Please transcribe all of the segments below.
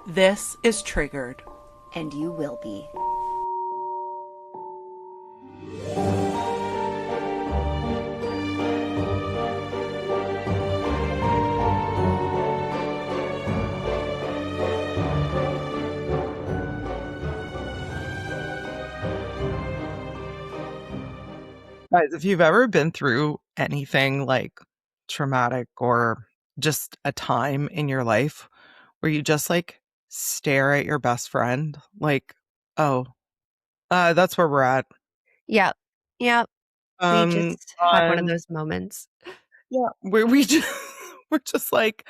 This is Triggered. And you will be. Guys, if you've ever been through anything like traumatic or just a time in your life where you just like stare at your best friend, like, oh, that's where we're at. Yep. Yep. We just had one of those moments. Yeah, where we just, we're just like,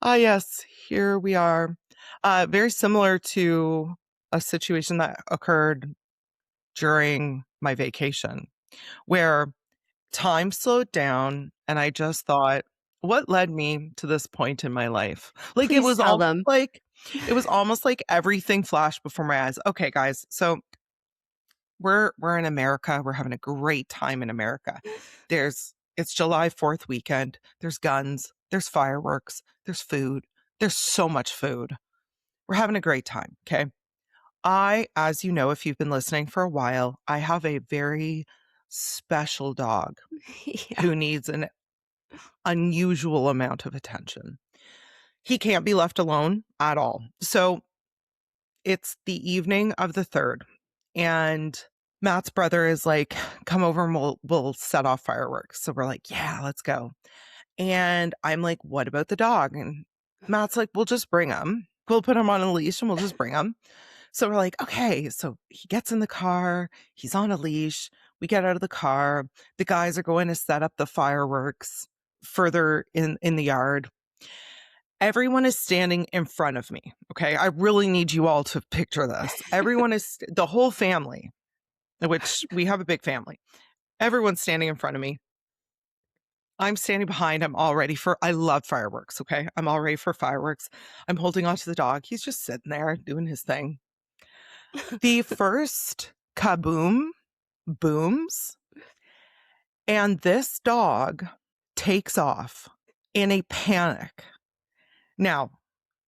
yes, here we are. Very similar to a situation that occurred during my vacation where time slowed down and I just thought, what led me to this point in my life? Like Please it was tell all them. like it was almost like everything flashed before my eyes. Okay, guys, so we're in America. We're having a great time in America. It's July 4th weekend. There's guns, there's fireworks, there's food. There's so much food. We're having a great time, okay? As you know, if you've been listening for a while, I have a very special dog who needs an unusual amount of attention. He can't be left alone at all. So it's the evening of the 3rd, and Matt's brother is like, come over and we'll set off fireworks. So we're like, yeah, let's go. And I'm like, what about the dog? And Matt's like, we'll just bring him. We'll put him on a leash and we'll just bring him. So we're like, okay. So he gets in the car. He's on a leash. We get out of the car. The guys are going to set up the fireworks further in the yard. Everyone is standing in front of me. Okay. I really need you all to picture this. Everyone is the whole family, which we have a big family. Everyone's standing in front of me. I'm standing behind. I love fireworks. Okay. I'm all ready for fireworks. I'm holding onto the dog. He's just sitting there doing his thing. The first kaboom booms, and this dog takes off in a panic. Now,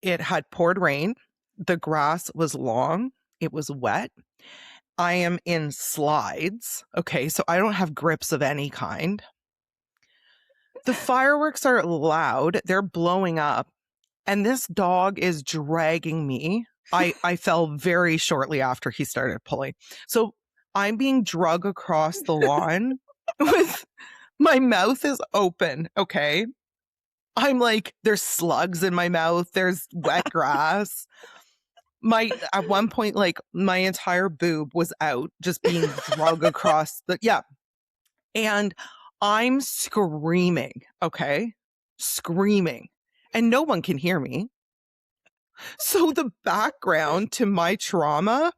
it had poured rain. The grass was long. It was wet. I am in slides. Okay, so I don't have grips of any kind. The fireworks are loud. They're blowing up. And this dog is dragging me. I fell very shortly after he started pulling. So I'm being dragged across the lawn with my mouth is open. Okay. I'm like, there's slugs in my mouth. There's wet grass. At one point, like my entire boob was out, just being dragged across and I'm screaming. Okay. Screaming. And no one can hear me. So the background to my trauma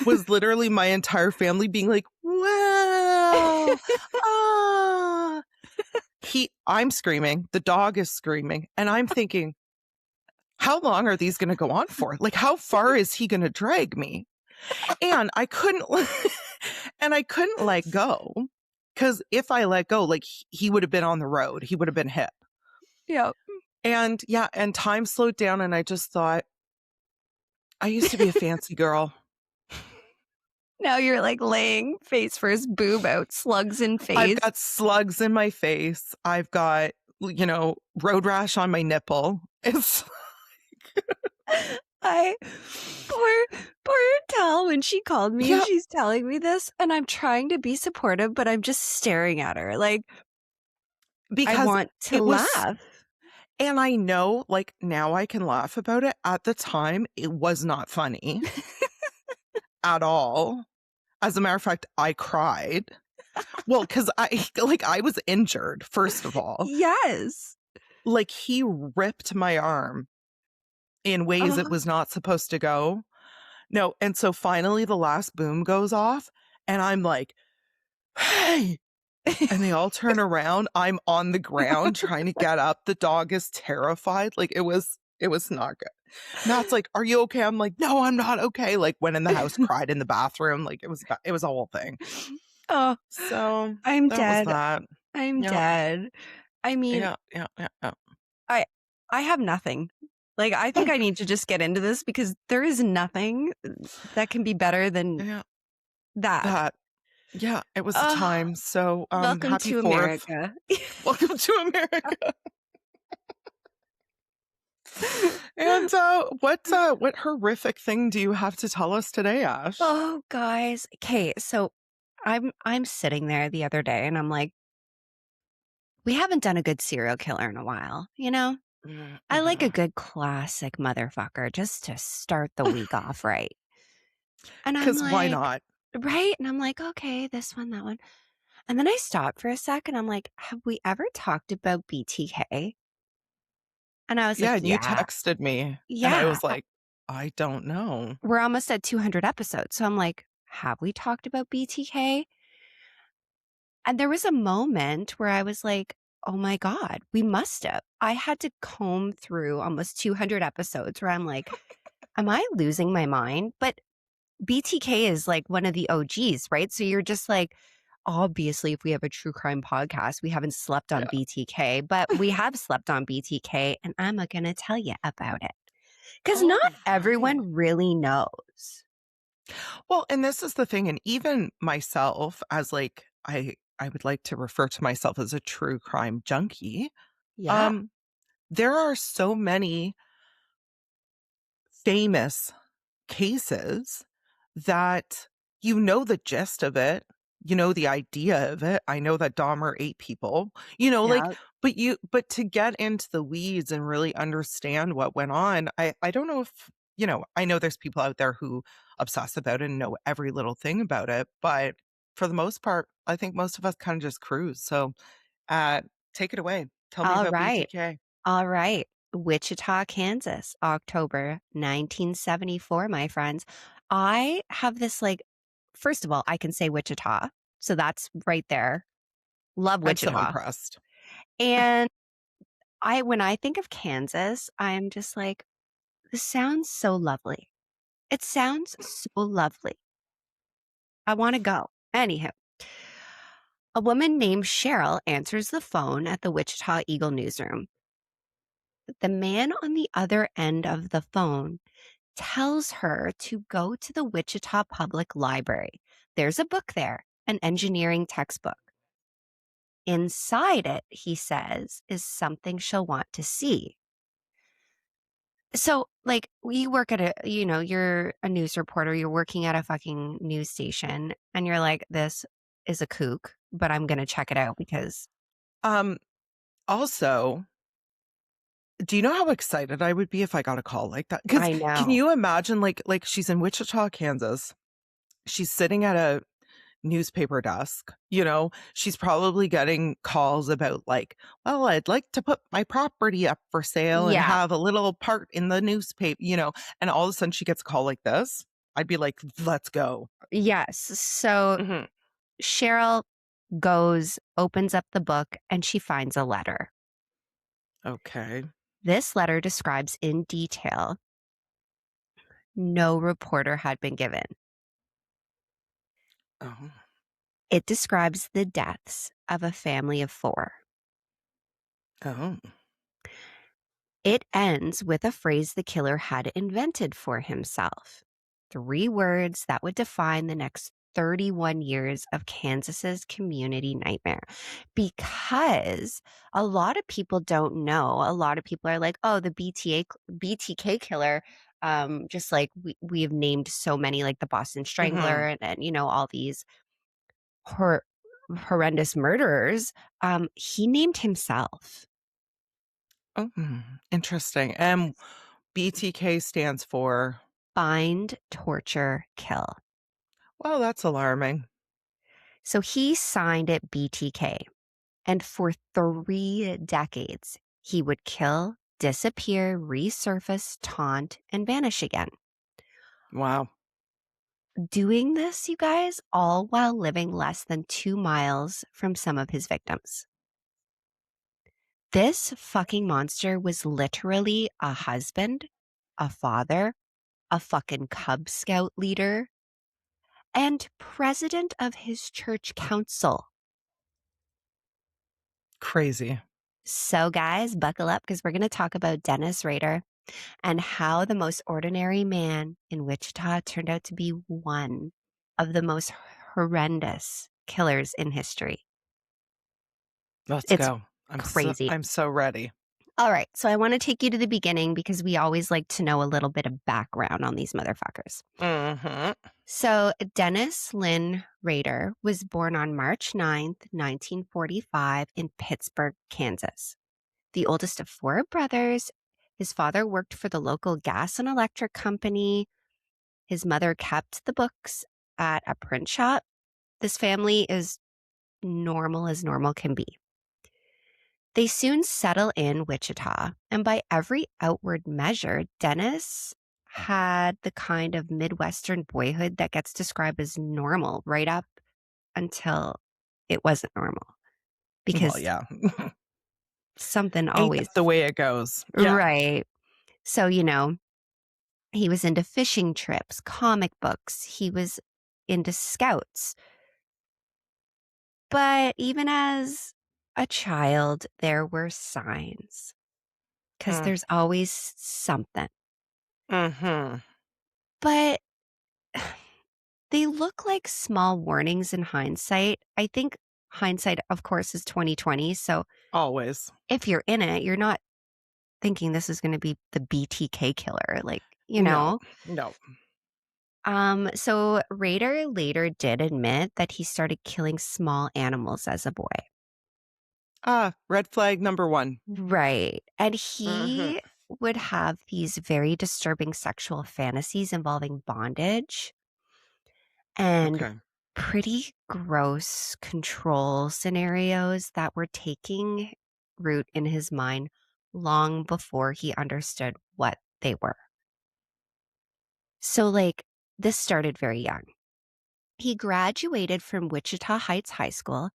was literally my entire family being like, wow, I'm screaming, the dog is screaming, and I'm thinking, how long are these going to go on for? Like, how far is he going to drag me? And I couldn't let go, because if I let go, like he would have been on the road, he would have been hit. Yep. And time slowed down, and I just thought, I used to be a fancy girl. Now you're like laying face first, boob out, slugs in face. I've got slugs in my face. I've got, road rash on my nipple. It's like... Poor Tal, when she called me, she's telling me this, and I'm trying to be supportive, but I'm just staring at her like, because I want to laugh. And I know, like, now I can laugh about it. At the time, it was not funny at all. As a matter of fact, I cried. Well, because I was injured, first of all. Yes. Like, he ripped my arm in ways it was not supposed to go. No, and so finally the last boom goes off, and I'm like, hey! And they all turn around. I'm on the ground trying to get up. The dog is terrified. Like, it was not good. Matt's like, are you okay? I'm like, no, I'm not okay. Like, went in the house, cried in the bathroom. Like, it was a whole thing. Oh, so I'm that dead. Was that. I'm dead. I mean, yeah. I have nothing. Like, I think I need to just get into this because there is nothing that can be better than that. Yeah, it was a time. So, welcome happy to 4th. America. Welcome to America. And what horrific thing do you have to tell us today, Ash? Oh, guys. Okay, so I'm sitting there the other day and I'm like, we haven't done a good serial killer in a while, you know? Mm-hmm. I like a good classic motherfucker just to start the week off right. And I'm 'Cause why like, not? right? And I'm like, okay, this one, that one. And then I stopped for a second. I'm like, have we ever talked about BTK? And I was Yeah, like, and you texted me, and I yeah. was like, I don't know. We're almost at 200 episodes. So I'm like, have we talked about BTK? And there was a moment where I was like, oh my God, we must have. I had to comb through almost 200 episodes where I'm like, am I losing my mind? But BTK is like one of the OGs, right? So you're just like, obviously, if we have a true crime podcast, we haven't slept on Yeah. BTK, but we have slept on BTK, and I'm going to tell you about it. Because not everyone really knows. Well, and this is the thing, and even myself, as like I would like to refer to myself as a true crime junkie. Yeah. There are so many famous cases that you know the gist of it, you know the idea of it. I know that Dahmer ate people, like, but to get into the weeds and really understand what went on, I don't know if, I know there's people out there who obsess about it and know every little thing about it, but for the most part, I think most of us kind of just cruise. So, uh, take it away. Tell me All about right. BTK. All right. Wichita, Kansas, October 1974, my friends. I have this first of all, I can say Wichita. So that's right there. Love I'm so Wichita. impressed. And when I think of Kansas, I'm just like, this sounds so lovely. It sounds so lovely. I want to go. Anyhow, a woman named Cheryl answers the phone at the Wichita Eagle newsroom. The man on the other end of the phone tells her to go to the Wichita Public Library. There's a book there, an engineering textbook. Inside it, he says, is something she'll want to see. So, you work at you're a news reporter, you're working at a fucking news station, and you're like, this is a kook, but I'm going to check it out because. Also, do you know how excited I would be if I got a call like that? Because I know. can you imagine, like she's in Wichita, Kansas. She's sitting at a newspaper desk, she's probably getting calls about like, well, I'd like to put my property up for sale and have a little part in the newspaper, and all of a sudden she gets a call like this. I'd be like, let's go. Yes. So Cheryl goes, opens up the book, and she finds a letter. Okay. This letter describes in detail no reporter had been given. Oh. It describes the deaths of a family of 4. Oh. It ends with a phrase the killer had invented for himself. 3 words that would define the next 31 years of Kansas's community nightmare. Because a lot of people don't know. A lot of people are like, oh, the BTK killer, just like we have named so many, like the Boston Strangler and all these horrendous murderers. He named himself. Oh, interesting. BTK stands for Find, torture, kill. Well, that's alarming. So he signed it BTK. And for 3 decades, he would kill, disappear, resurface, taunt, and vanish again. Wow. Doing this, you guys, all while living less than 2 miles from some of his victims. This fucking monster was literally a husband, a father, a fucking Cub Scout leader, and president of his church council. Crazy. So, guys, buckle up because we're going to talk about Dennis Rader. and how the most ordinary man in Wichita turned out to be one of the most horrendous killers in history. Let's It's go. crazy. I'm so ready. All right, so I want to take you to the beginning because we always like to know a little bit of background on these motherfuckers. Mm-hmm. So, Dennis Lynn Rader was born on March 9th, 1945, in Pittsburgh, Kansas. The oldest of four brothers, his father worked for the local gas and electric company. His mother kept the books at a print shop. This family is normal as normal can be. They soon settle in Wichita, and by every outward measure, Dennis had the kind of Midwestern boyhood that gets described as normal right up until it wasn't normal Well, because yeah. something Ain't always, that the way it goes? Yeah. right. So, he was into fishing trips, comic books, he was into scouts. But even as a child, there were signs because Mm. there's always something. Mm-hmm. But they look like small warnings in hindsight. I think hindsight, of course, is 2020. So Always. if you're in it, you're not thinking this is going to be the BTK killer, No. No. So Rader later did admit that he started killing small animals as a boy. Red flag number one. Right. And Mm-hmm. he would have these very disturbing sexual fantasies involving bondage and Okay. pretty gross control scenarios that were taking root in his mind long before he understood what they were. So, this started very young. He graduated from Wichita Heights High School,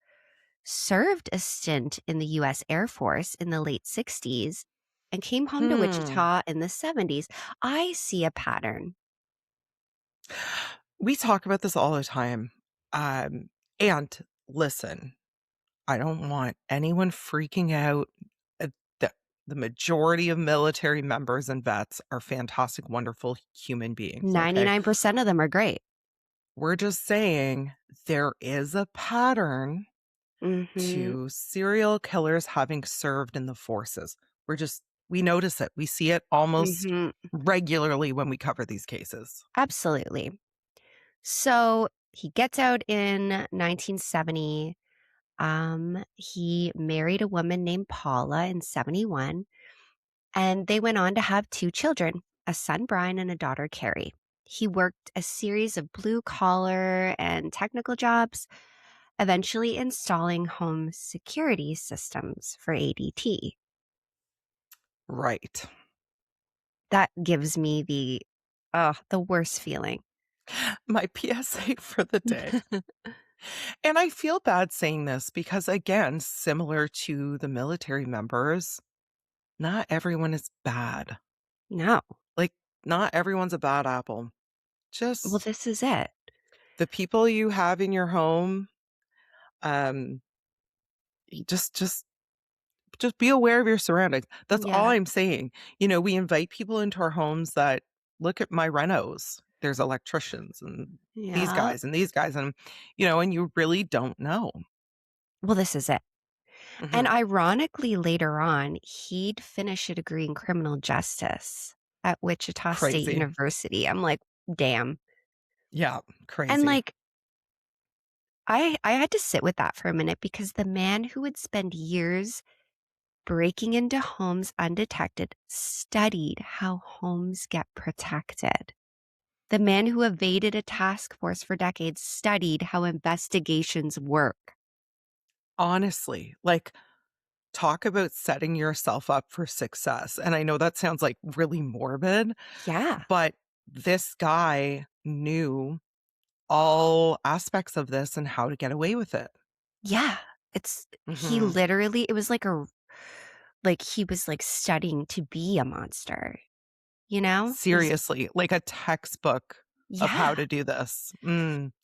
served a stint in the U.S. Air Force in the late 60s, and came home to Hmm. Wichita in the 70s. I see a pattern. We talk about this all the time. And listen, I don't want anyone freaking out. The, the majority of military members and vets are fantastic, wonderful human beings. Okay. 99% of them are great. We're just saying there is a pattern Mm-hmm. to serial killers having served in the forces. We notice it. We see it almost Mm-hmm. regularly when we cover these cases. Absolutely. So he gets out in 1970. He married a woman named Paula in 71, and they went on to have two children, a son, Brian, and a daughter, Carrie. He worked a series of blue collar and technical jobs, eventually installing home security systems for ADT. Right. That gives me the worst feeling. My PSA for the day. And I feel bad saying this because, again, similar to the military members, not everyone is bad. No. Like, not everyone's a bad apple. Well, Just this is it. the people you have in your home, um, you just be aware of your surroundings. That's all Yeah. I'm saying. We invite people into our homes that look at my renos. There's electricians and these Yeah. guys and these guys, and you really don't know. Well, this is it. And Mhm. ironically, later on, he'd finish a degree in criminal justice at Wichita State Crazy. University. I'm like, damn. Yeah, And crazy. I had to sit with that for a minute because the man who would spend years breaking into homes undetected studied how homes get protected. The man who evaded a task force for decades studied how investigations work. Honestly, talk about setting yourself up for success. And I know that sounds like really morbid, Yeah. but this guy knew all aspects of this and how to get away with it. Yeah. He Mhm. literally, it was he was studying to be a monster, you know? It was, Seriously, like a textbook of how yeah. to do this.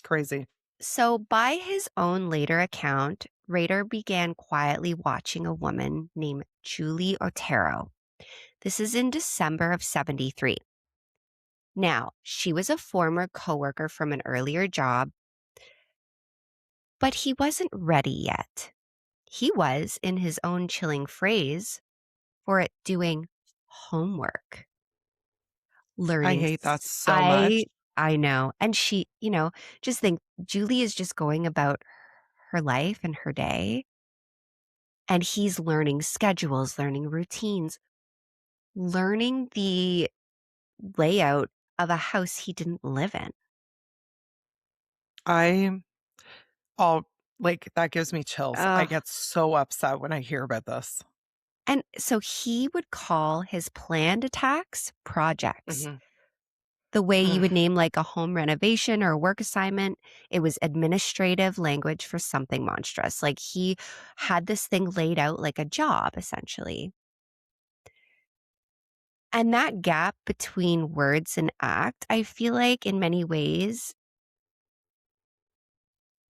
Crazy. So, by his own later account, Rader began quietly watching a woman named Julie Otero. This is in December of 73. Now, she was a former coworker from an earlier job, but he wasn't ready yet. He was, in his own chilling phrase, for it doing homework. I Learning. hate that so much. I know. And she, just think Julie is just going about her life and her day. And he's learning schedules, learning routines, learning the layout of a house he didn't live in. That gives me chills. I Ugh. get so upset when I hear about this. And so he would call his planned attacks projects. Mhm. The way you would Mm. name like a home renovation or a work assignment, it was administrative language for something monstrous. Like he had this thing laid out like a job, essentially. And that gap between words and act, I feel like in many ways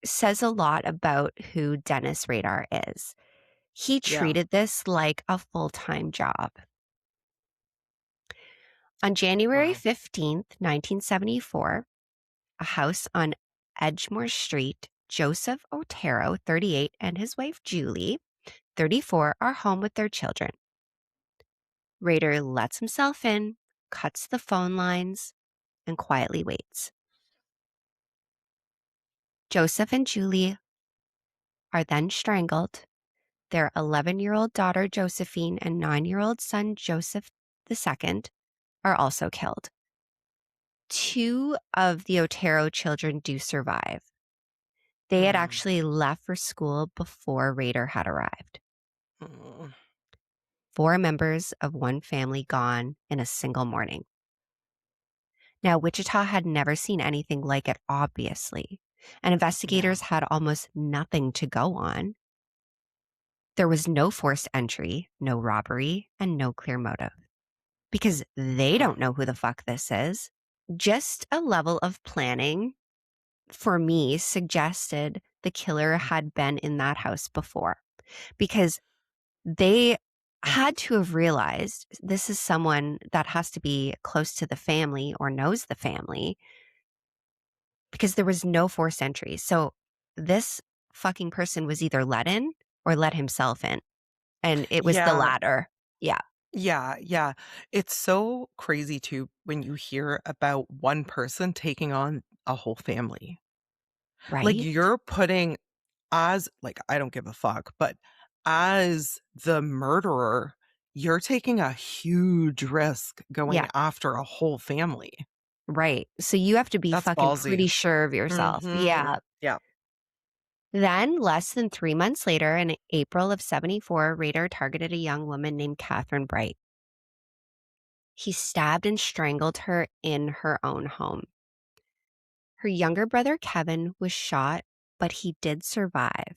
says a lot about who Dennis Rader is. He Yeah. treated this like a full-time job. On January Wow. 15th, 1974, a house on Edgemore Street, Joseph Otero, 38, and his wife Julie, 34, are home with their children. Rader lets himself in, cuts the phone lines, and quietly waits. Joseph and Julie are then strangled. Their 11-year-old daughter Josephine and 9-year-old son Joseph II are also killed. 2 of the Otero children do survive. They had actually left for school before Rader had arrived. 4 members of one family gone in a single morning. Now, Wichita had never seen anything like it, obviously, and investigators had almost nothing to go on. There was no forced entry, no robbery, and no clear motive. Because they don't know who the fuck this is. Just a level of planning, for me, suggested the killer had been in that house before. Because they had to have realized this is someone that has to be close to the family or knows the family, because there was no forced entry. So this fucking person was either let in or let himself in. And it was the Yeah. latter. Yeah. Yeah. Yeah. It's so crazy too when you hear about one person taking on a whole family. Like Right? you're putting I don't give a fuck, but as the murderer, you're taking a huge risk going Yeah. after a whole family. Right. So you have to be That's fucking ballsy. pretty sure of yourself. Yeah. Yeah. Then, less than 3 months later, in April of 74, Rader targeted a young woman named Kathryn Bright. He stabbed and strangled her in her own home. Her younger brother, Kevin, was shot, but he did survive.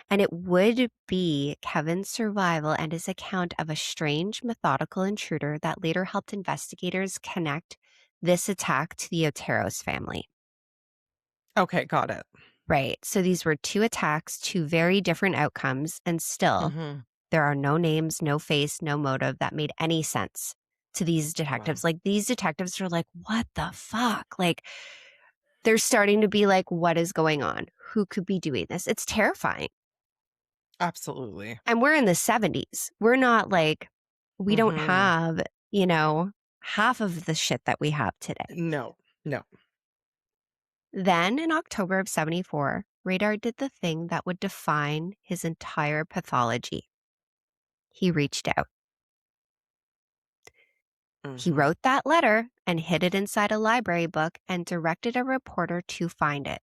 And it would be Kevin's survival and his account of a strange, methodical intruder that later helped investigators connect this attack to the Otero's family. Okay, got it. Right. So these were 2 attacks, 2 very different outcomes, and still there are no names, no face, no motive that made any sense to these detectives. Wow. Like these detectives are like, what the fuck? Like they're starting to be like, what is going on? Who could be doing this? It's terrifying. Absolutely. And we're in the 70s. We're not like, we don't have, half of the shit that we have today. No. Then in October of 74, Rader did the thing that would define his entire pathology. He reached out. He wrote that letter and hid it inside a library book and directed a reporter to find it.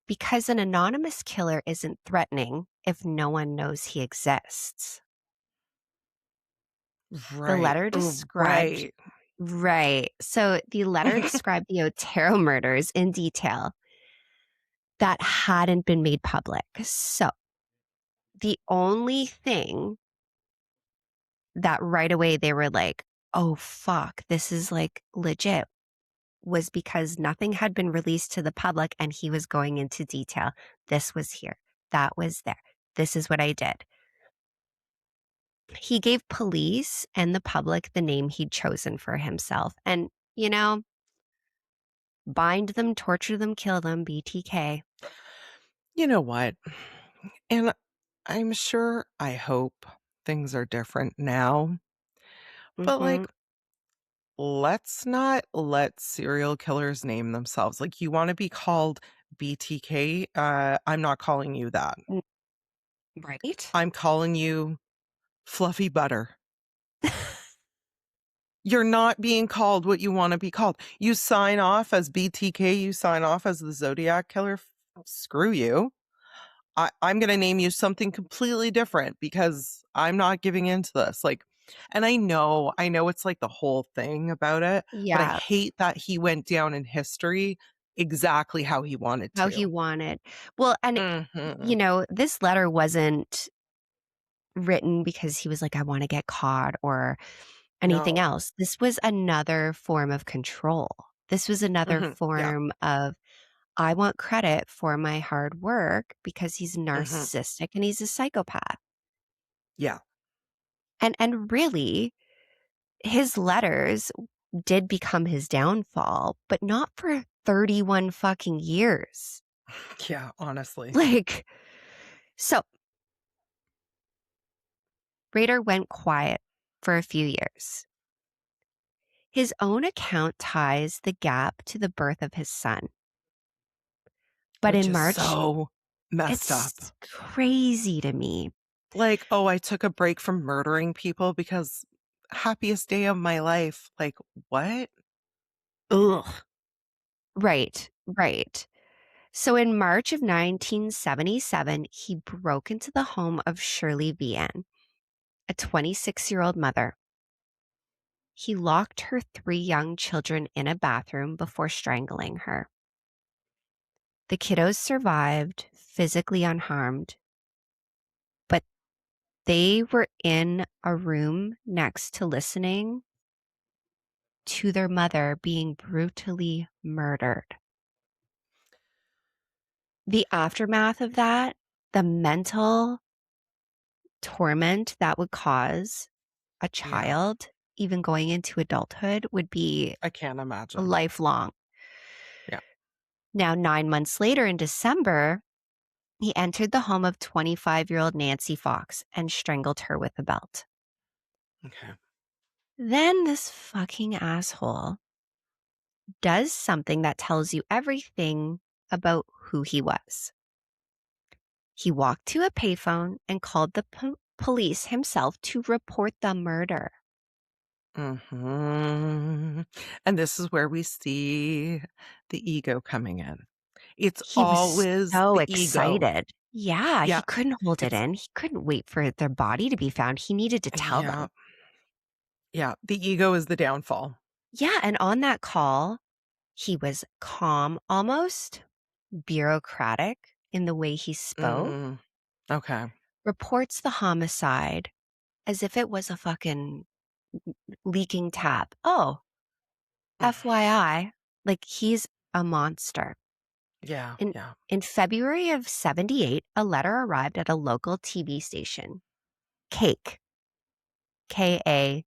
Because an anonymous killer isn't threatening if no one knows he exists. The Right. letter Oh, described... Right. So the letter described the Otero murders in detail that hadn't been made public. So the only thing that right away they were like, oh, fuck, this is like legit, was because nothing had been released to the public and he was going into detail. This was here. That was there. This is what I did. He gave police and the public the name he'd chosen for himself. And, bind them, torture them, kill them, BTK. You know what? And I'm sure, I hope things are different now, but Mm-hmm. like, let's not let serial killers name themselves. Like, you want to be called BTK? I'm not calling you that. Right? I'm calling you Fluffy Butter. You're not being called what you want to be called. You sign off as BTK, you sign off as the Zodiac Killer. Screw you. I'm going to name you something completely different because I'm not giving into this. Like, and I know it's like the whole thing about it, but I Yeah. hate that he went down in history exactly how he wanted How to. he wanted. Well, and, Mhm. this letter wasn't written because he was like, I want to get caught or anything No. else. This was another form of control. This was another Yeah. form of, I want credit for my hard work because he's Mhm. narcissistic and he's a psychopath. Yeah. And really, his letters did become his downfall, but not for 31 fucking years. Yeah, honestly. Like, so Rader went quiet for a few years. His own account ties the gap to the birth of his son. But Which in is March, so messed up. it's crazy to me. Like, oh, I took a break from murdering people because happiest day of my life. Like, what? Ugh. Right, right. So in March of 1977, he broke into the home of Shirley Vian, a 26-year-old mother. He locked her 3 young children in a bathroom before strangling her. The kiddos survived, physically unharmed, but they were in a room next to listening to their mother being brutally murdered. The aftermath of that, the mental torment that would cause a Yeah, child, even going into adulthood, would be I can't imagine. lifelong. Yeah. Now, 9 months later in December, he entered the home of 25-year-old Nancy Fox and strangled her with a belt. Okay. Then this fucking asshole does something that tells you everything about who he was. He walked to a payphone and called the police himself to report the murder. And this is where we see the ego coming in. It's He was always so the ego. excited. Yeah, he Yeah. couldn't hold it It's in. He couldn't wait for their body to be found. He needed to tell yeah. them. Yeah. The ego is the downfall. Yeah, and on that call, he was calm, almost bureaucratic in the way he spoke, Mm, okay. reports the homicide as if it was a fucking leaking tap. Oh, FYI, like he's a monster. Yeah. In Yeah. in February of 78, a letter arrived at a local TV station. Cake. K-A-K-E.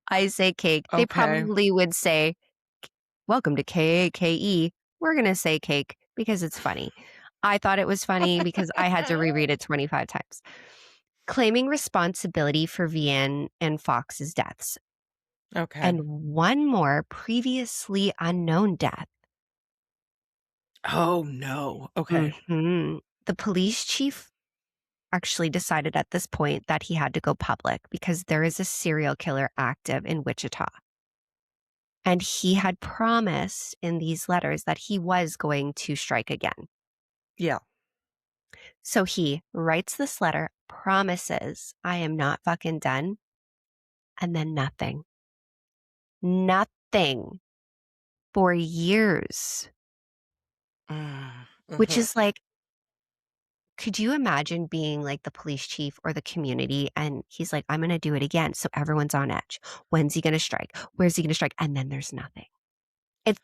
I say cake. They Okay. probably would say, welcome to K-A-K-E. We're going to say cake because it's funny. I thought it was funny because I had to reread it 25 times. Claiming responsibility for Vian and Fox's deaths Okay. and one more previously unknown death. Oh no. Okay. The police chief actually decided at this point that he had to go public because there is a serial killer active in Wichita. And he had promised in these letters that he was going to strike again. Yeah. So he writes this letter, promises, I am not fucking done, and then nothing. Nothing for years, which Mm-hmm. is like, could you imagine being like the police chief or the community and he's like, I'm going to do it again. So everyone's on edge. When's he going to strike? Where's he going to strike? And then there's nothing.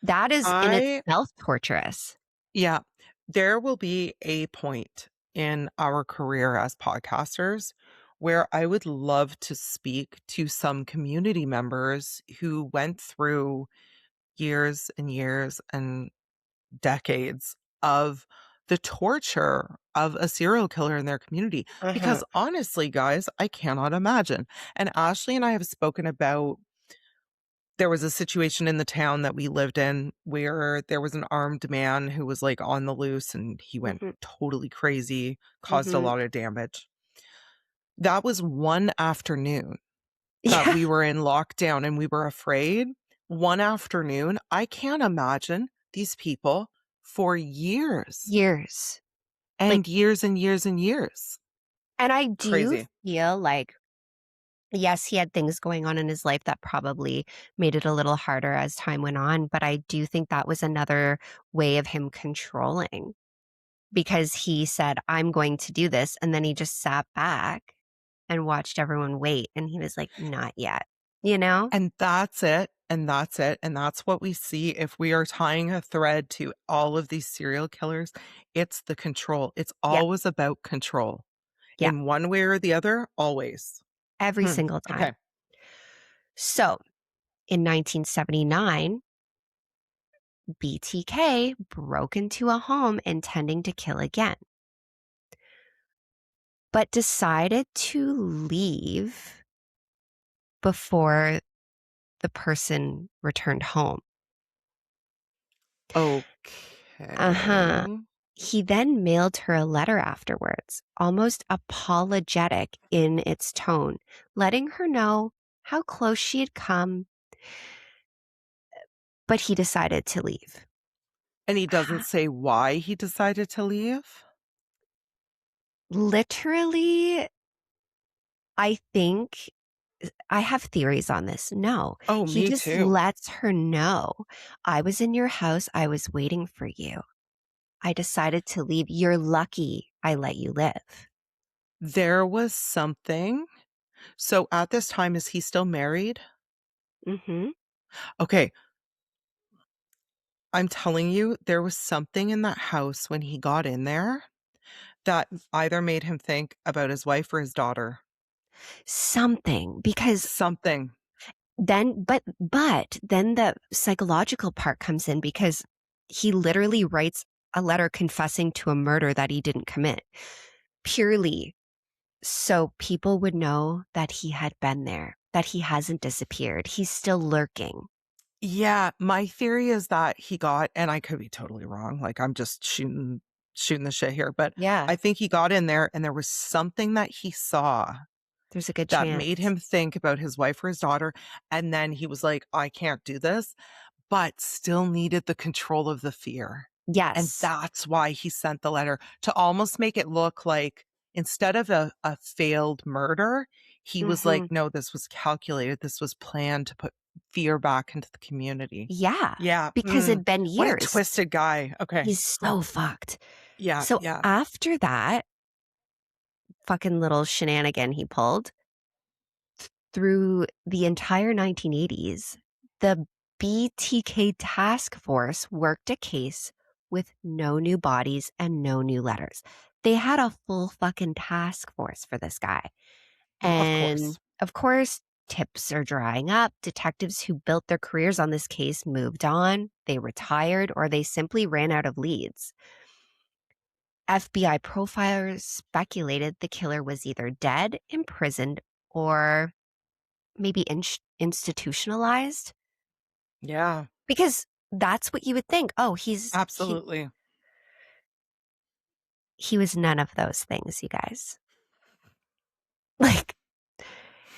That is in I itself torturous. Yeah, there will be a point in our career as podcasters where I would love to speak to some community members who went through years and years and decades of the torture of a serial killer in their community. Uh-huh. Because honestly, guys, I cannot imagine. And Ashley and I have spoken about there was a situation in the town that we lived in where there was an armed man who was like on the loose and he went Mm-hmm. totally crazy, caused a Mm-hmm. lot of damage. That was one afternoon that Yeah. we were in lockdown and we were afraid. One afternoon, I can't imagine these people for years Years. Like, and years and years and years. and I do Crazy. feel like, yes, he had things going on in his life that probably made it a little harder as time went on, but I do think that was another way of him controlling because he said, I'm going to do this. And then he just sat back and watched everyone wait. And he was like, not yet, you know? And that's it. And that's it. And that's what we see if we are tying a thread to all of these serial killers. It's the control. It's Yeah. always about control Yeah. in one way or the other, always. Every single time. Okay. So in 1979, BTK broke into a home intending to kill again, but decided to leave before the person returned home. Okay. He then mailed her a letter afterwards, almost apologetic in its tone, letting her know how close she had come, but he decided to leave. And he doesn't say why he decided to leave? Literally, I think I have theories on this. No, Oh, he me just too. lets her know, I was in your house. I was waiting for you. I decided to leave. You're lucky I let you live. There was something. So at this time, is he still married? Mm-hmm. Okay. I'm telling you, there was something in that house when he got in there that either made him think about his wife or his daughter. Something, because Something. then, but then the psychological part comes in because he literally writes a letter confessing to a murder that he didn't commit, purely so people would know that he had been there, that he hasn't disappeared. He's still lurking. Yeah, my theory is that he got, and I could be totally wrong, like I'm just shooting the shit here, but Yeah, I think he got in there and there was something that he saw there's a good that chance. made him think about his wife or his daughter, and then he was like, I can't do this, but still needed the control of the fear. And Yes. that's why he sent the letter to almost make it look like instead of a failed murder, he was like, no, this was calculated. This was planned to put fear back into the community. Yeah. Yeah. Because it'd been What a years. twisted guy. Okay. He's so fucked. Yeah. So Yeah. after that fucking little shenanigan he pulled, through the entire 1980s, the BTK task force worked a case with no new bodies and no new letters. They had a full fucking task force for this guy. And of course, tips are drying up. Detectives who built their careers on this case moved on, they retired, or they simply ran out of leads. FBI profilers speculated the killer was either dead, imprisoned, or maybe institutionalized. Yeah. Because that's what you would think. Oh, he's Absolutely. he was none of those things, you guys. Like,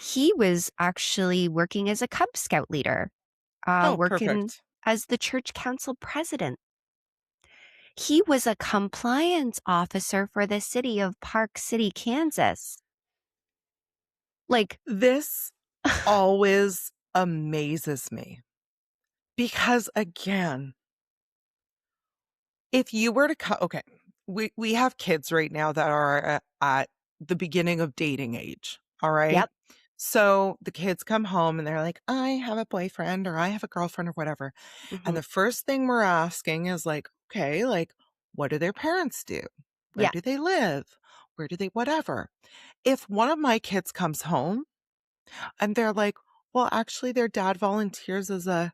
he was actually working as a Cub Scout leader, working Perfect. as the church council president. He was a compliance officer for the city of Park City, Kansas. Like, This always amazes me because again, if you were to okay, we have kids right now that are at the beginning of dating age, all right? yep. So the kids come home and they're like, I have a boyfriend or I have a girlfriend or whatever. And Mhm. the first thing we're asking is like, okay, like, what do their parents do? Where Yeah. do they live? Where do they whatever? If one of my kids comes home and they're like, well, actually their dad volunteers as a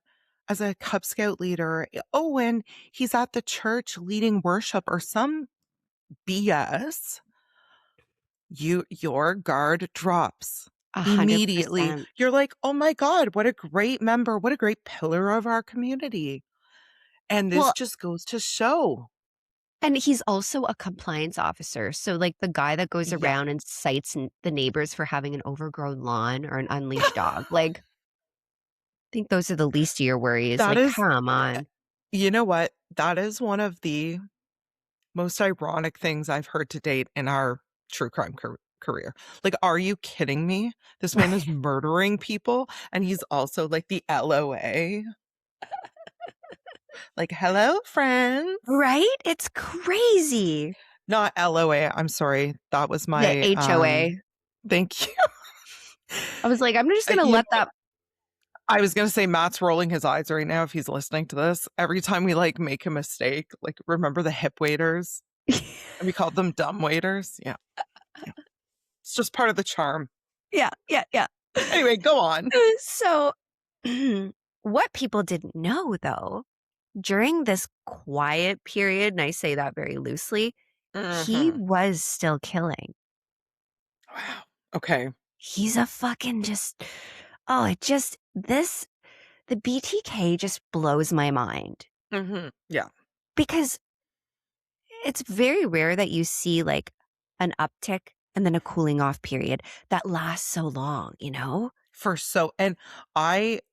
Cub Scout leader. Oh, and he's at the church leading worship or some BS, your guard drops immediately. 100%. You're like, oh my God, what a great member, what a great pillar of our community. And this Well, just goes to show. and he's also a compliance officer. So, like, the guy that goes Yeah. around and cites the neighbors for having an overgrown lawn or an unleashed dog. Like, I think those are the least of your worries. That Like, is, come on. you know what? That is one of the most ironic things I've heard to date in our true crime career. Like, are you kidding me? This man is murdering people and he's also like the LOA. Like, hello, friends. Right? It's crazy. Not LOA. I'm sorry. That was The my HOA. thank you. I was like, I'm just going to You let know, that. I was gonna say Matt's rolling his eyes right now if he's listening to this. Every time we like make a mistake, like remember the hip waiters? And we called them dumb waiters. Yeah. Yeah. It's just part of the charm. Yeah. Anyway, go on. So, what people didn't know, though, during this quiet period, and I say that very loosely, he Mhm. was still killing. Wow. Okay. He's a fucking just, the BTK just blows my mind Yeah. because it's very rare that you see like an uptick and then a cooling off period that lasts so long, you know? And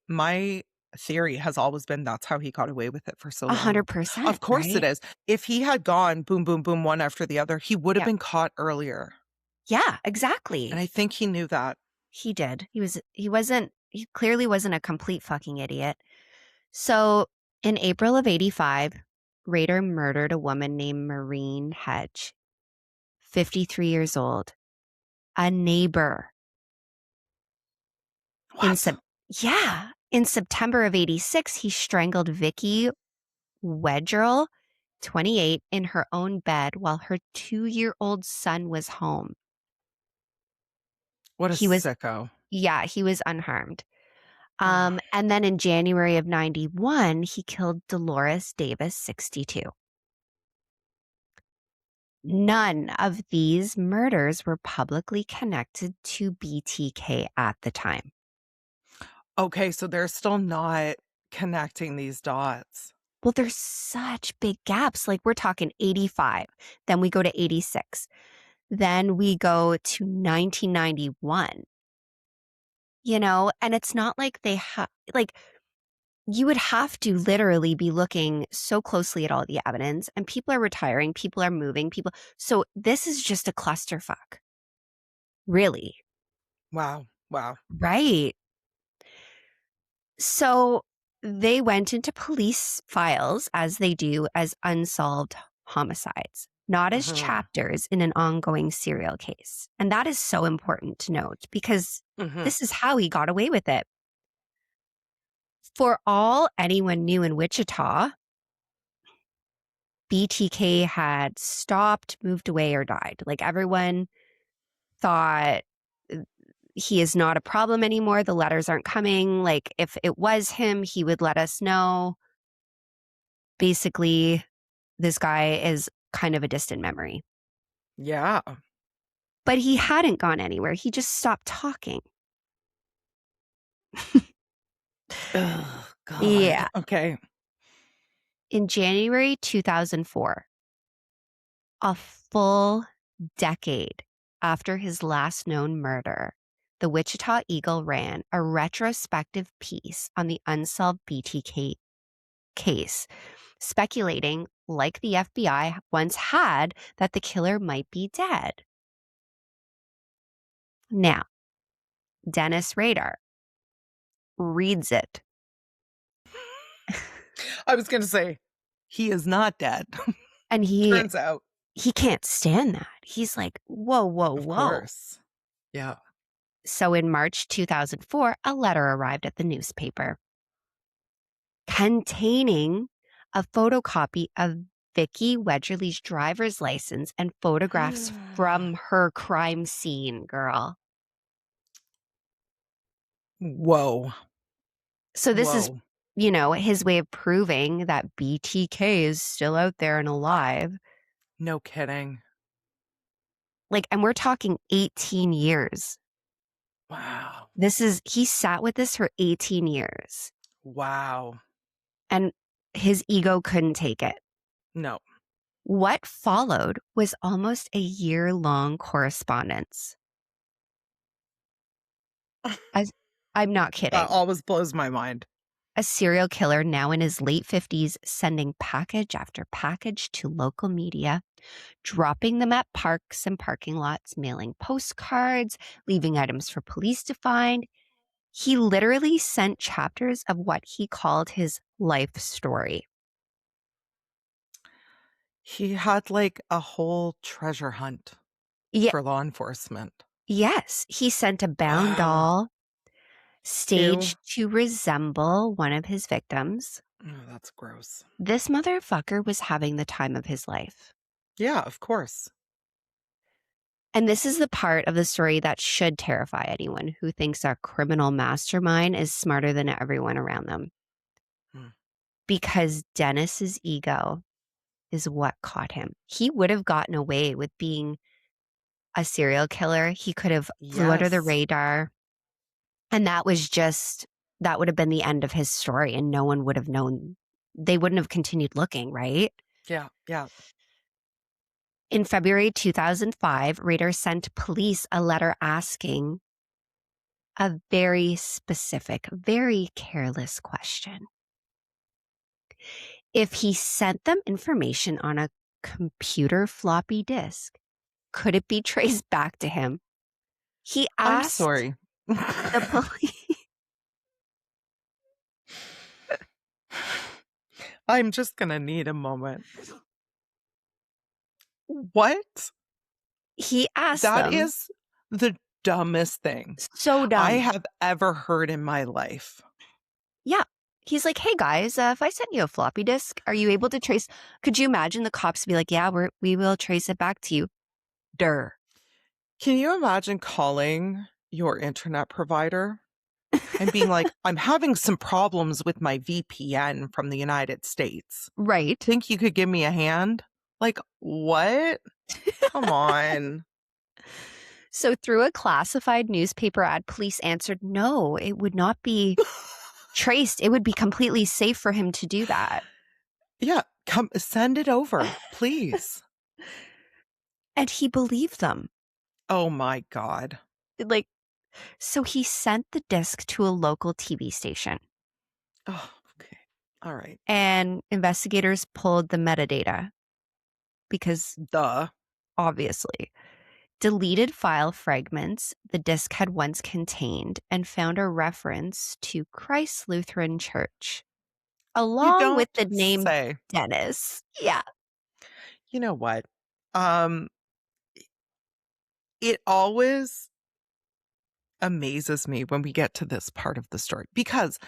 my theory has always been that's how he got away with it for so long. 100%, Of course it right? is. If he had gone boom, boom, boom, one after the other, he would have Yeah. been caught earlier. Yeah, exactly. And I think he knew that. He did. He clearly wasn't a complete fucking idiot. So in April of 85, Rader murdered a woman named Maureen Hedge, 53 years old, a neighbor. What? In September of 86, he strangled Vicki Wegerle, 28, in her own bed while her 2-year-old son was home. What a He was sicko. he was unharmed. And then in January of 91, he killed Dolores Davis, 62. None of these murders were publicly connected to BTK at the time. Okay, so they're still not connecting these dots. Well, there's such big gaps. Like we're talking 85, then we go to 86, then we go to 1991. You know, and it's not like they have, like, you would have to literally be looking so closely at all the evidence, and people are retiring, people are moving, so this is just a clusterfuck. Really. Wow. Right. So they went into police files as they do as unsolved homicides, not as chapters in an ongoing serial case. And that is so important to note because this is how he got away with it. For all anyone knew in Wichita, BTK had stopped, moved away, or died. Like everyone thought he is not a problem anymore. The letters aren't coming. Like if it was him, he would let us know. Basically, this guy is kind of a distant memory. Yeah. But he hadn't gone anywhere. He just stopped talking. Oh, God. Yeah. Okay. In January 2004, a full decade after his last known murder, the Wichita Eagle ran a retrospective piece on the unsolved BTK case, speculating, like the FBI once had, that the killer might be dead. Now, Dennis Rader reads it. I was going to say, he is not dead. And Turns out. he can't stand that. He's like, whoa. Of course. Yeah. So in March 2004, a letter arrived at the newspaper containing a photocopy of Vicki Wegerle's driver's license and photographs from her crime scene, girl. Whoa. So this is, Whoa. his way of proving that BTK is still out there and alive. No kidding. And we're talking 18 years. Wow. He sat with this for 18 years. Wow. And his ego couldn't take it. No. What followed was almost a year-long correspondence. I'm not kidding. That always blows my mind. A serial killer now in his late 50s sending package after package to local media, dropping them at parks and parking lots, mailing postcards, leaving items for police to find. He literally sent chapters of what he called his life story. He had a whole treasure hunt for law enforcement. Yes, he sent a bound doll staged to resemble one of his victims. Oh, that's gross. This motherfucker was having the time of his life. Yeah, of course. And this is the part of the story that should terrify anyone who thinks a criminal mastermind is smarter than everyone around them. Because Dennis's ego is what caught him. He would have gotten away with being a serial killer. He could have flew under the radar. And that would have been the end of his story, and no one would have known. They wouldn't have continued looking, right? Yeah, yeah. In February 2005, Rader sent police a letter asking a very specific, very careless question. If he sent them information on a computer floppy disk, could it be traced back to him? He asked I'm sorry. the police. I'm just going to need a moment. What? He asked That them. is the dumbest thing So dumb. I have ever heard in my life. Yeah. He's like, hey guys, if I sent you a floppy disk, are you able to trace? Could you imagine the cops be like, yeah, we will trace it back to you. Durr. Can you imagine calling your internet provider and being like, I'm having some problems with my VPN from the United States. Right. Think you could give me a hand? What? Come on. So through a classified newspaper ad, police answered, no, it would not be traced. It would be completely safe for him to do that. Yeah, come send it over, please. And he believed them. Oh my God. So he sent the disc to a local TV station. Oh, okay. All right. And investigators pulled the metadata because, obviously, deleted file fragments the disc had once contained and found a reference to Christ Lutheran Church, along with the name Dennis. Yeah. You know what? It always amazes me when we get to this part of the story, because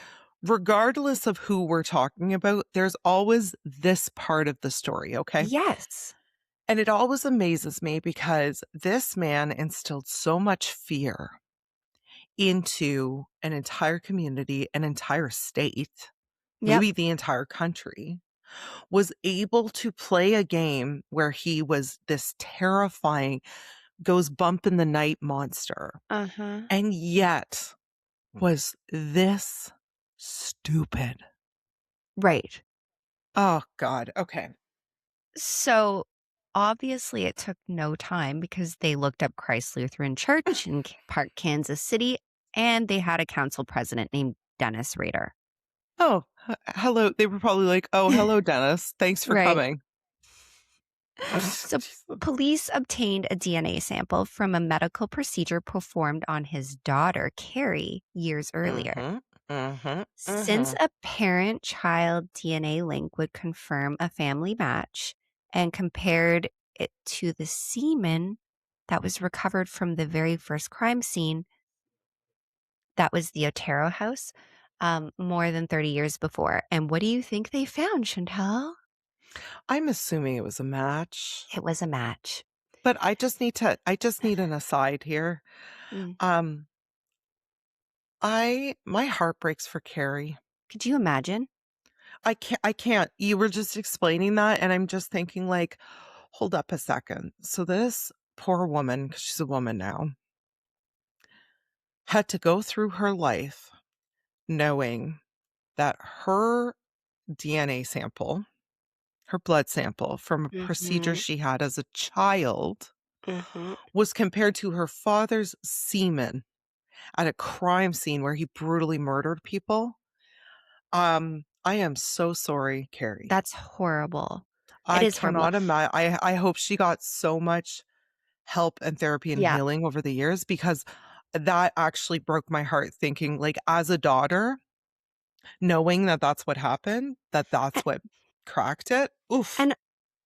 regardless of who we're talking about, there's always this part of the story, okay? Yes. And it always amazes me because this man instilled so much fear into an entire community, an entire state, maybe the entire country, was able to play a game where he was this terrifying, goes bump in the night monster. And yet was this stupid. Right. Oh, God. Okay. So obviously it took no time because they looked up Christ Lutheran Church in Park, Kansas City, and they had a council president named Dennis Rader. Oh, hello. They were probably like, oh, hello, Dennis. Thanks for coming. So police obtained a DNA sample from a medical procedure performed on his daughter, Carrie, years earlier. Since a parent-child DNA link would confirm a family match, and compared it to the semen that was recovered from the very first crime scene, that was the Otero house, more than 30 years before. And what do you think they found, Chantal? I'm assuming it was a match, It was a match. but I just need an aside here. Mm. Um, my heart breaks for Carrie. Could you imagine? I can't. You were just explaining that, and I'm just thinking like, hold up a second. So this poor woman, 'cause she's a woman now, had to go through her life knowing that her DNA sample, her blood sample from a procedure Mhm. she had as a child, Mhm. was compared to her father's semen at a crime scene where he brutally murdered people. I am so sorry, Carrie. That's horrible. It I is horrible. cannot imagine. I hope she got so much help and therapy and Yeah. healing over the years because that actually broke my heart thinking, like, as a daughter, knowing that that's what happened, that A that's what cracked it. Oof. and,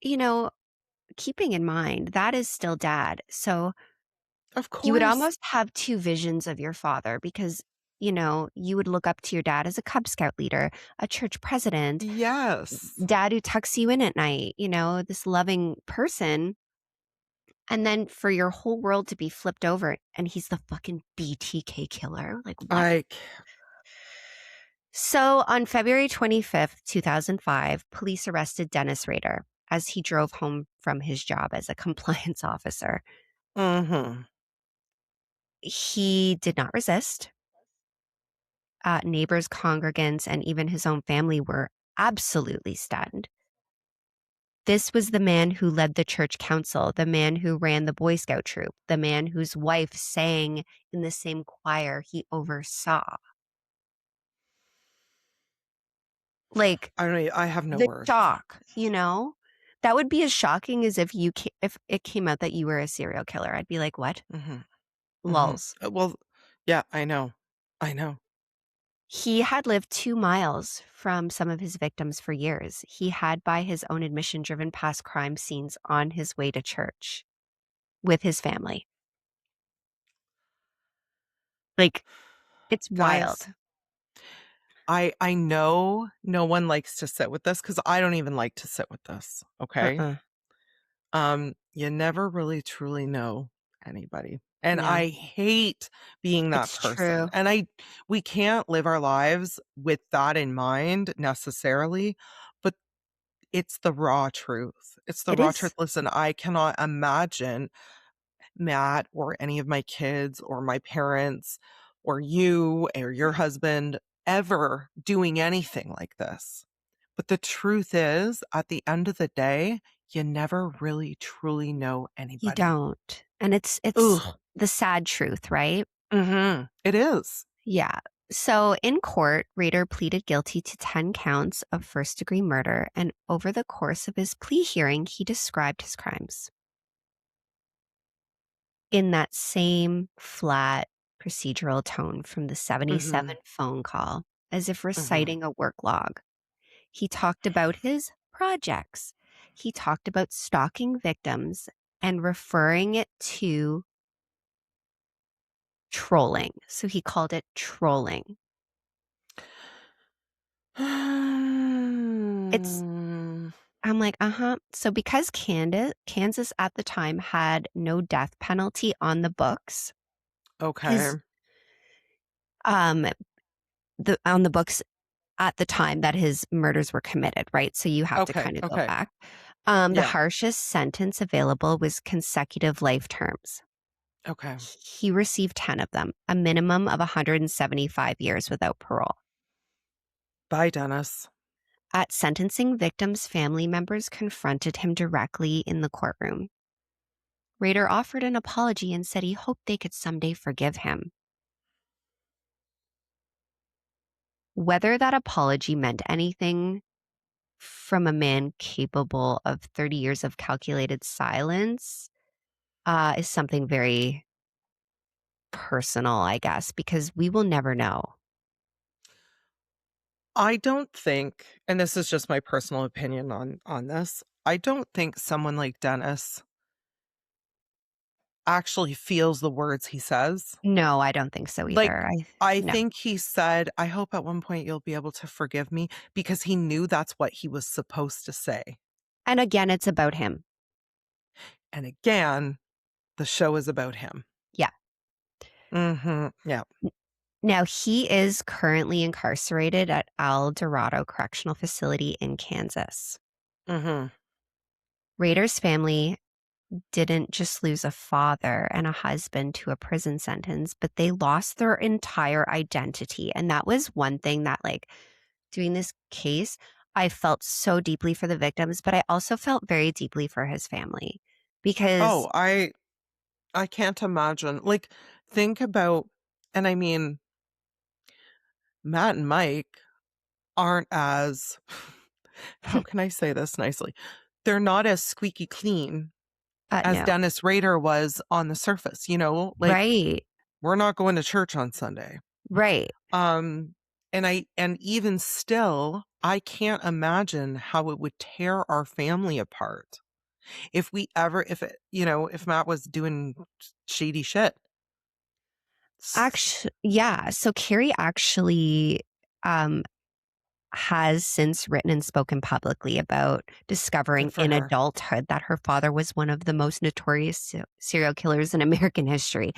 you know, keeping in mind, that is still dad. So, Of you would course. almost have 2 visions of your father because, you would look up to your dad as a Cub Scout leader, a church president, Yes. dad who tucks you in at night, this loving person, and then for your whole world to be flipped over and he's the fucking BTK killer. Like, what? I So on February 25th, 2005, police arrested Dennis Rader as he drove home from his job as a compliance officer. Mhm. He did not resist. Neighbors, congregants, and even his own family were absolutely stunned. This was the man who led the church council, the man who ran the Boy Scout troop, the man whose wife sang in the same choir he oversaw. Like, I have no the words. shock. That would be as shocking as if it came out that you were a serial killer. I'd be like, "What?" Mhm. Mhm. Lulz. Well, yeah, I know. I know. He had lived 2 miles from some of his victims for years. He had, by his own admission, driven past crime scenes on his way to church with his family. Like, it's Guys, wild. I know no one likes to sit with this because I don't even like to sit with this, okay? Uh-uh. You never really truly know anybody. And No. I hate being that It's person. true. And we can't live our lives with that in mind necessarily, but it's the raw truth. It's the It raw truth. is. Listen, I cannot imagine Matt or any of my kids or my parents or you or your husband ever doing anything like this. But the truth is, at the end of the day, you never really truly know You anybody. don't. And it's Ugh. the sad truth, right? It is. Yeah. So in court, Rader pleaded guilty to 10 counts of first degree murder. And over the course of his plea hearing, he described his crimes in that same flat procedural tone from the 77 Mhm. phone call, as if Mhm. reciting a work log. He talked about his projects. He talked about stalking victims and referring it to trolling. So he called it trolling. It's I'm like, "Uh-huh." So because Kansas at the time had no death penalty on the books, Okay. his um on the books at the time that his murders were committed, right? So you have to Okay. kind of go Okay. back. The Yeah. harshest sentence available was consecutive life terms. Okay. He received 10 of them, a minimum of 175 years without parole. Bye, Dennis. At sentencing, victims' family members confronted him directly in the courtroom. Rader offered an apology and said he hoped they could someday forgive him. Whether that apology meant anything from a man capable of 30 years of calculated silence is something very personal, I guess, because we will never know. I don't think, and this is just my personal opinion on this, I don't think someone like Dennis actually feels the words he says. No, I don't think so Like, either. I No. think he said, "I hope at one point you'll be able to forgive me," because he knew that's what he was supposed to say. And again, it's about him. And again, the show is about him. Yeah. Yeah. Now, he is currently incarcerated at El Dorado Correctional Facility in Kansas. Rader's family didn't just lose a father and a husband to a prison sentence, but they lost their entire identity. And that was one thing that, like, doing this case, I felt so deeply for the victims, but I also felt very deeply for his family because, Oh, I can't imagine. Like, think about, and I mean, Matt and Mike aren't as, how can I say this nicely? They're not as squeaky clean as no. Dennis Rader was on the surface, like, Right. we're not going to church on Sunday. Right. And even still, I can't imagine how it would tear our family apart if if Matt was doing shady shit. Actually, yeah. So Carrie actually has since written and spoken publicly about discovering Good for in her. adulthood that her father was one of the most notorious serial killers in American history.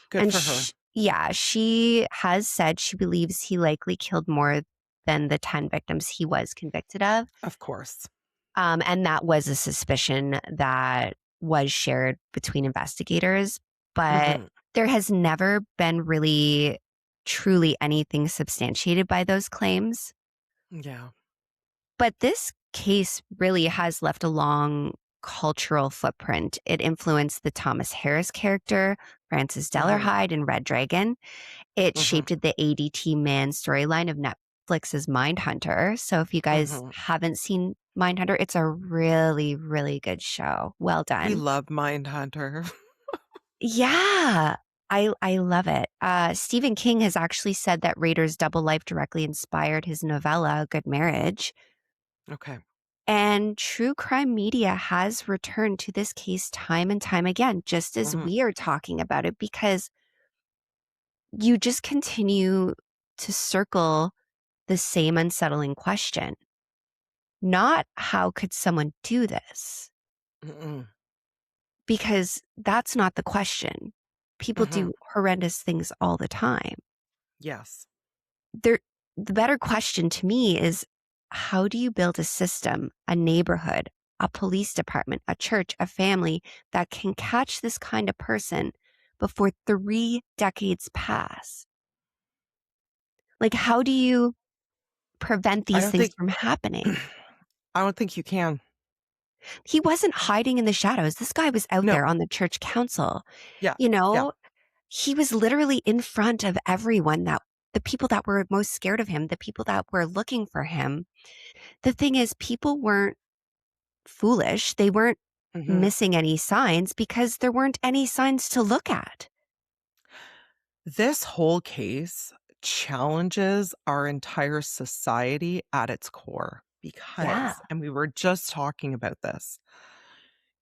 Good And for her. she has said she believes he likely killed more than the 10 victims he was convicted of. Of course. And that was a suspicion that was shared between investigators. But there has never been really truly anything substantiated by those claims. Yeah. But this case really has left a long cultural footprint. It influenced the Thomas Harris character, Francis Dellerhyde in Red Dragon. It shaped the ADT man storyline of Netflix's Mindhunter. So if you guys haven't seen Mindhunter, it's a really, really good show. Well done. We love Mindhunter. Yeah. I love it. Stephen King has actually said that Rader's double life directly inspired his novella, Good Marriage. Okay. And true crime media has returned to this case time and time again, just as we are talking about it, because you just continue to circle the same unsettling question. Not how could someone do this? Because that's not the question. People do horrendous things all the time. Yes. The better question to me is, how do you build a system, a neighborhood, a police department, a church, a family that can catch this kind of person before 3 decades pass? Like, how do you prevent these things from happening? I don't think you can. He wasn't hiding in the shadows. This guy was out there on the church council. Yeah. He was literally in front of everyone, that the people that were most scared of him, the people that were looking for him. The thing is, people weren't foolish. They weren't missing any signs because there weren't any signs to look at. This whole case challenges our entire society at its core because, and we were just talking about this,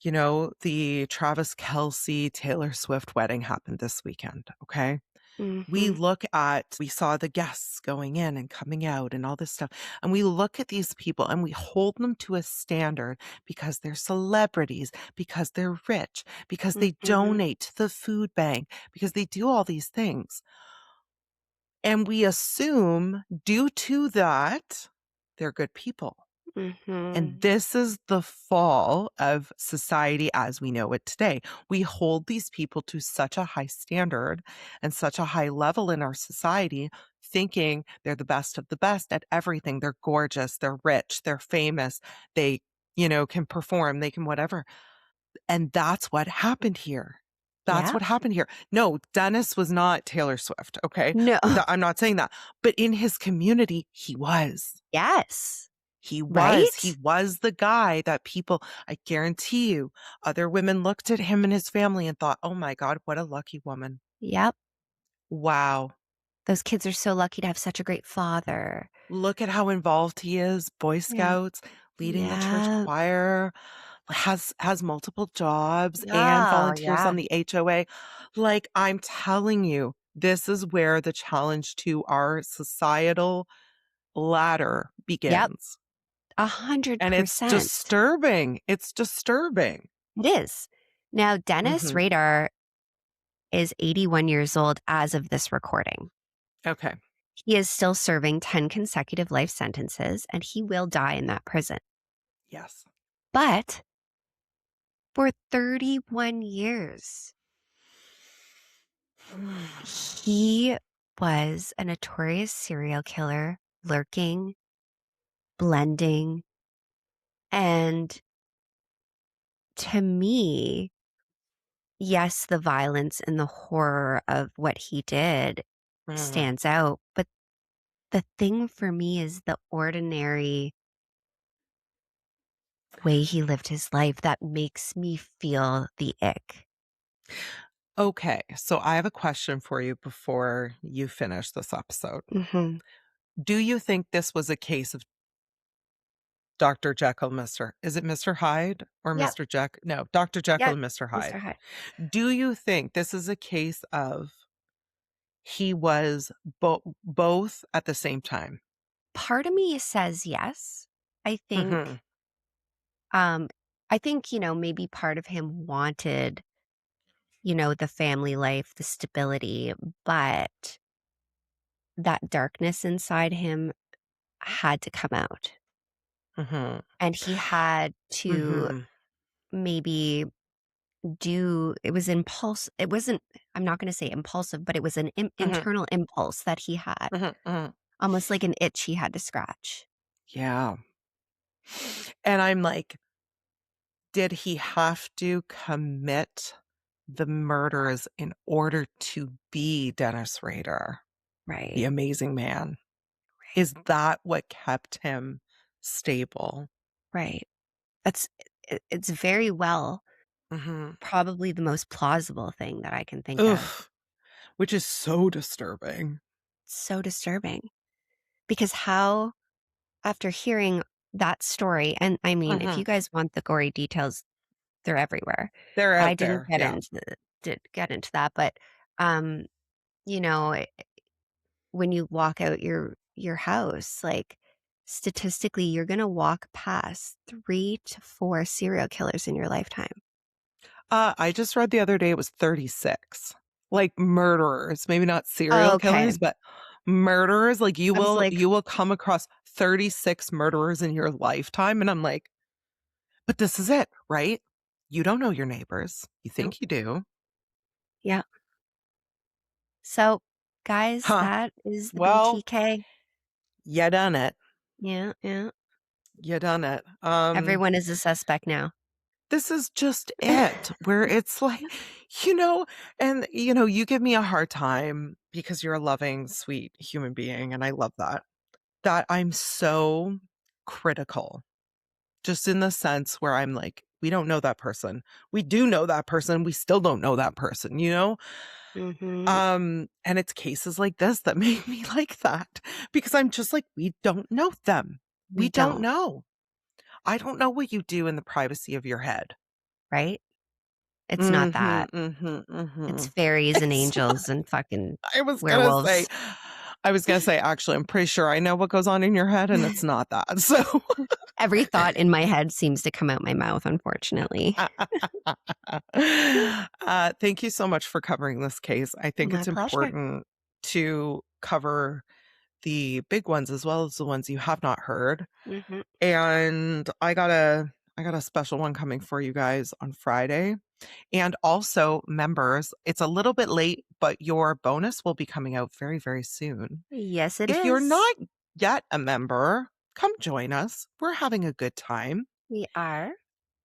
the Travis Kelce Taylor Swift wedding happened this weekend. Okay. We saw the guests going in and coming out and all this stuff. And we look at these people and we hold them to a standard because they're celebrities, because they're rich, because they donate to the food bank, because they do all these things. And we assume, due to that, they're good people. And this is the fall of society as we know it today. We hold these people to such a high standard and such a high level in our society, thinking they're the best of the best at everything. They're gorgeous, they're rich, they're famous, they, can perform, they can whatever. And that's what happened here. That's what happened here. No, Dennis was not Taylor Swift, okay? No. I'm not saying that. But in his community, he was. Yes. He was. Right? He was the guy that people, I guarantee you, other women looked at him and his family and thought, oh my God, what a lucky woman. Yep. Wow. Those kids are so lucky to have such a great father. Look at how involved he is. Boy Scouts, leading the church choir, has multiple jobs and volunteers on the HOA. Like, I'm telling you, this is where the challenge to our societal ladder begins. And it's 100%. disturbing. It's disturbing. It is. Now, Dennis Mhm. Rader is 81 years old as of this recording. Okay. He is still serving 10 consecutive life sentences, and he will die in that prison. Yes. But for 31 years, he was a notorious serial killer, lurking, blending. And to me, yes, the violence and the horror of what he did Mhm. stands out. But the thing for me is the ordinary way he lived his life that makes me feel the ick. Okay. So I have a question for you before you finish this episode. Mm-hmm. Do you think this was a case of Dr. Jekyll, is it Mr. Hyde or Yep. Mr. Jekyll? No, Dr. Jekyll Yep. and Mr. Mr. Hyde. Hyde. Do you think this is a case of he was both at the same time? Part of me says yes. I Mm-hmm. think, maybe part of him wanted, the family life, the stability, but that darkness inside him had to come out. Mm-hmm. And he had to Mm-hmm. maybe it was impulse. It wasn't, I'm not going to say impulsive, but it was an Mm-hmm. internal impulse that he had, Mm-hmm. almost like an itch he had to scratch. Yeah. And I'm like, did he have to commit the murders in order to be Dennis Rader, Right. the amazing man? Is that what kept him stable? Right. It's very well Mm-hmm. probably the most plausible thing that I can think of. Ugh, which is so disturbing. It's so disturbing because how, after hearing that story, and I mean, if Mm-hmm. you guys want the gory details, they're everywhere. They're I out didn't there. Yeah. get into that, but um, you know, when you walk out your house, like statistically, you're gonna walk past 3 to 4 serial killers in your lifetime. I just read the other day it was 36. Like murderers, maybe not serial Okay. killers, but murderers. Like I was like, you will come across 36 murderers in your lifetime. And I'm like, but this is it, right? You don't know your neighbors. You nope. think you do. Yeah. So, guys, Huh. that is the Well, BTK. you done it. Yeah, yeah. You done it. Everyone is a suspect now. This is just it, where it's like, you know, and you give me a hard time because you're a loving, sweet human being, and I love that I'm so critical, just in the sense where I'm like, we don't know that person. We do know that person. We still don't know that person, you know? Mm-hmm. And it's cases like this that make me like that because I'm just like, we don't know them. We We don't don't, know. I don't know what you do in the privacy of your head. right? It's not Mhm, that. mhm, It's mhm. fairies and It's not. angels and fucking I was gonna say, werewolves. actually, I'm pretty sure I know what goes on in your head, and it's not that. So, Every thought in my head seems to come out my mouth, unfortunately. thank you so much for covering this case. I think My it's pleasure. important to cover the big ones as well as the ones you have not heard. Mm-hmm. And I got a special one coming for you guys on Friday. And also, members, it's a little bit late, but your bonus will be coming out very, very soon. Yes, it If you're is. not yet a member, come join us. We're having a good time. We are.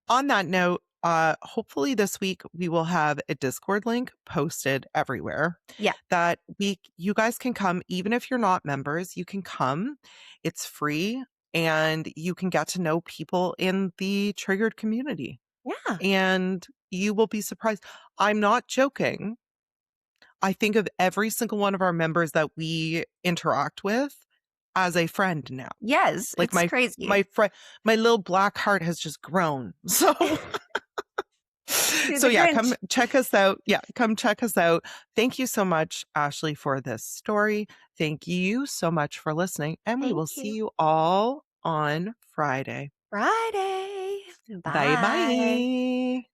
On that note, hopefully this week we will have a Discord link posted everywhere Yeah. that you guys can come, even if you're not members, you can come. It's free and you can get to know people in the triggered community. Yeah. And you will be surprised. I'm not joking. I think of every single one of our members that we interact with as a friend now. Yes, Like it's crazy. my friend, my little black heart has just grown. So so yeah, come check us out. Yeah, come check us out. Thank you so much, Ashley, for this story. Thank you so much for listening. And we will see you all on Friday. Friday. Bye Bye. bye.